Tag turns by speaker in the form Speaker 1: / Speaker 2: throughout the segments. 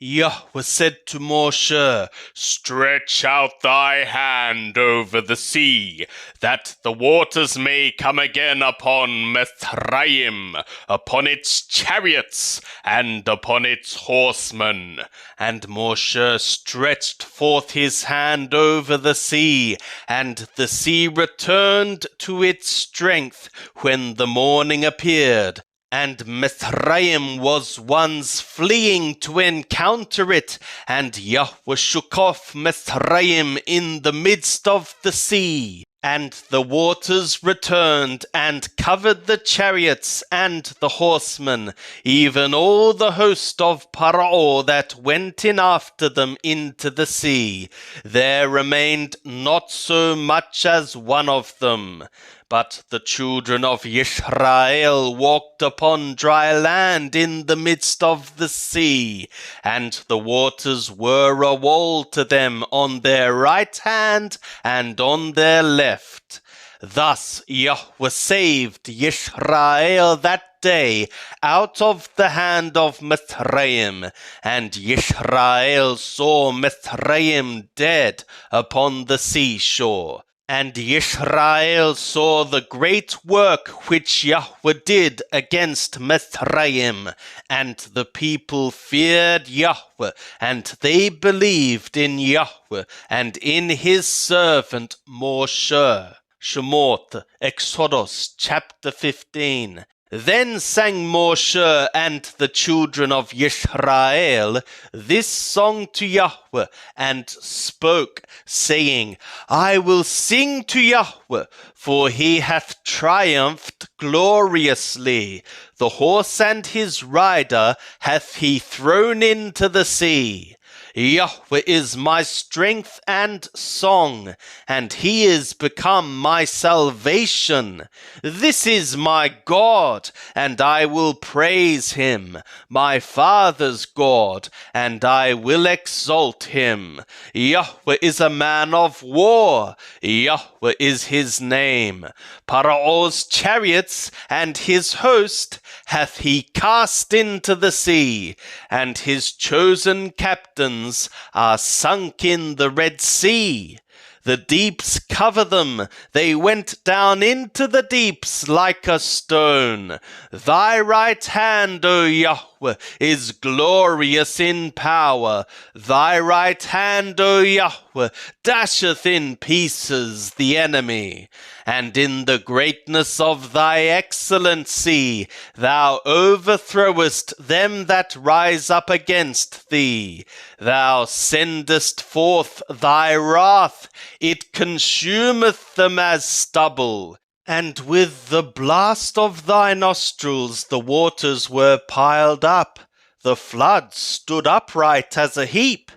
Speaker 1: Yahweh said to Moshe, "Stretch out thy hand over the sea, that the waters may come again upon Mithraim, upon its chariots, and upon its horsemen." And Moshe stretched forth his hand over the sea, and the sea returned to its strength when the morning appeared. And Mithraim was once fleeing to encounter it, and Yahweh shook off Mithraim in the midst of the sea. And the waters returned and covered the chariots and the horsemen, even all the host of Paro that went in after them into the sea. There remained not so much as one of them. But the children of Israel walked upon dry land in the midst of the sea, and the waters were a wall to them on their right hand and on their left. Thus Yahweh saved Israel that day out of the hand of Mithraim, and Israel saw Mithraim dead upon the seashore. And Israel saw the great work which Yahweh did against Mithraim, and the people feared Yahweh, and they believed in Yahweh and in his servant Moshe. Shemot, Exodus chapter 15. Then sang Moshe and the children of Israel this song to Yahweh, and spoke, saying, "I will sing to Yahweh, for he hath triumphed gloriously. The horse and his rider hath he thrown into the sea. Yahweh is my strength and song, and he is become my salvation. This is my God, and I will praise him, my father's God, and I will exalt him. Yahweh is a man of war, Yahweh is his name. Paro's chariots and his host hath he cast into the sea, and his chosen captains are sunk in the Red Sea. The deeps cover them, they went down into the deeps like a stone. Thy right hand, O Yahweh, is glorious in power. Thy right hand, O Yahweh, dasheth in pieces the enemy. And in the greatness of thy excellency thou overthrowest them that rise up against thee. Thou sendest forth thy wrath, it consumeth them as stubble. And with the blast of thy nostrils the waters were piled up. The floods stood upright as a heap.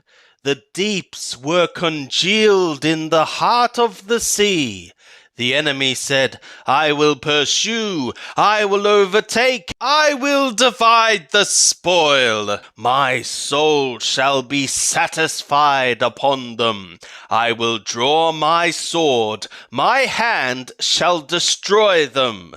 Speaker 1: The deeps were congealed in the heart of the sea. The enemy said, I will pursue, I will overtake, I will divide the spoil. My soul shall be satisfied upon them. I will draw my sword, my hand shall destroy them.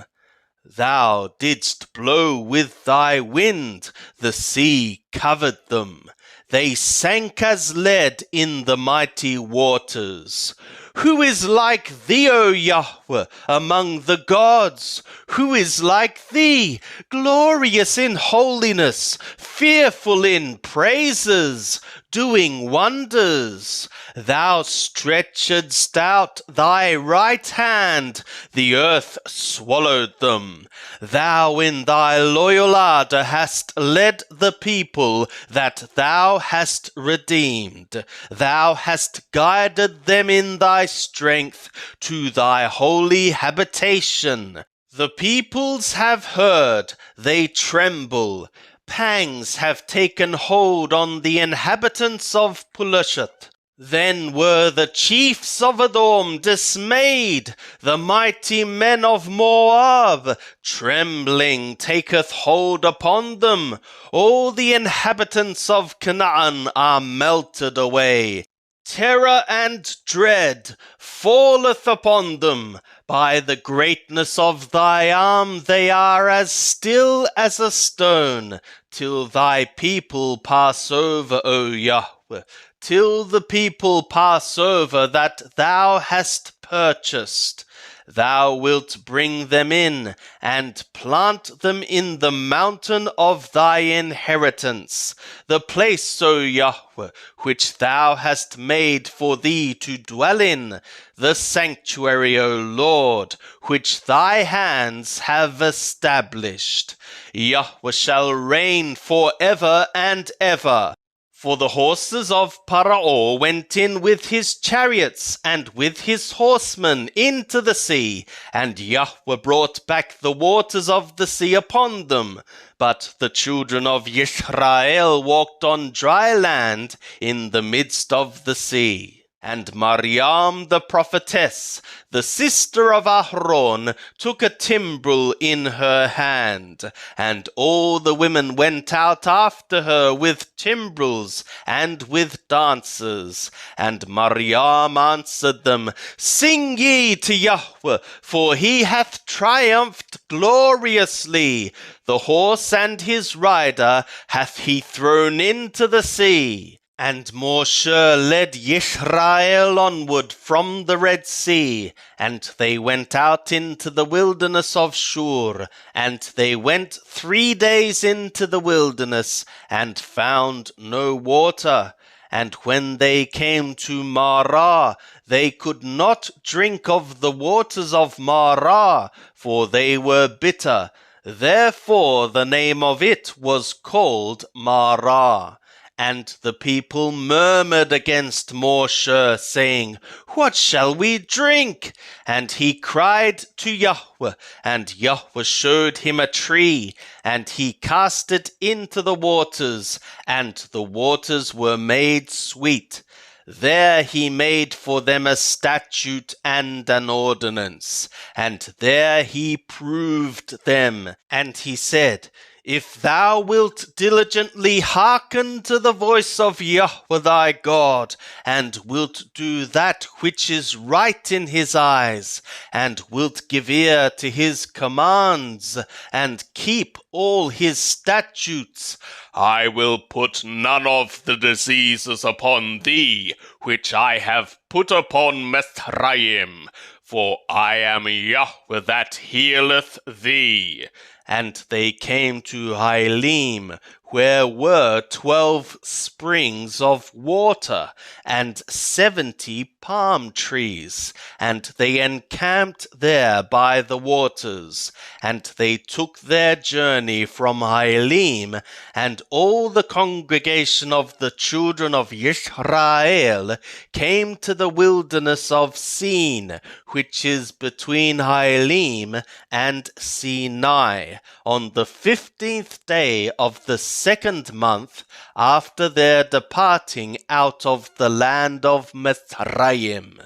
Speaker 1: Thou didst blow with thy wind, the sea covered them. They sank as lead in the mighty waters. Who is like thee, O Yahweh, among the gods? Who is like thee, glorious in holiness, fearful in praises, doing wonders? Thou stretchedst out thy right hand, the earth swallowed them. Thou in thy loyal ardor hast led the people that thou hast redeemed. Thou hast guided them in thy strength to thy holy habitation. The peoples have heard, they tremble. Pangs have taken hold on the inhabitants of Pulusheth. Then were the chiefs of Edom dismayed, the mighty men of Moab. Trembling taketh hold upon them. All the inhabitants of Canaan are melted away. Terror and dread falleth upon them. By the greatness of thy arm they are as still as a stone. till thy people pass over, O Yahweh, till the people pass over that thou hast purchased. Thou wilt bring them in, and plant them in the mountain of thy inheritance, the place, O Yahweh, which thou hast made for thee to dwell in, the sanctuary, O Lord, which thy hands have established. Yahweh shall reign for ever and ever. For the horses of Pharaoh went in with his chariots and with his horsemen into the sea, and Yahweh brought back the waters of the sea upon them. But the children of Israel walked on dry land in the midst of the sea. And Miriam the prophetess, the sister of Aaron, took a timbrel in her hand, and all the women went out after her with timbrels and with dances. And Miriam answered them, Sing ye to Yahweh, for he hath triumphed gloriously. The horse and his rider hath he thrown into the sea. And Moshe led Israel onward from the Red Sea, and they went out into the wilderness of Shur, and they went 3 days into the wilderness, and found no water. And when they came to Marah, they could not drink of the waters of Marah, for they were bitter. Therefore the name of it was called Marah. And the people murmured against Moshe, saying, What shall we drink? And he cried to Yahweh, and Yahweh showed him a tree, and he cast it into the waters, and the waters were made sweet. There he made for them a statute and an ordinance, and there he proved them. And he said, If thou wilt diligently hearken to the voice of Yahweh thy God, and wilt do that which is right in his eyes, and wilt give ear to his commands, and keep all his statutes, I will put none of the diseases upon thee, which I have put upon Mizraim, for I am Yahweh that healeth thee. And they came to Elim, where were 12 springs of water, and 70 palm trees, and they encamped there by the waters. And they took their journey from Elim, and all the congregation of the children of Israel came to the wilderness of Sin, which is between Elim and Sinai, on the 15th day of the 2nd month after their departing out of the land of Mizraim.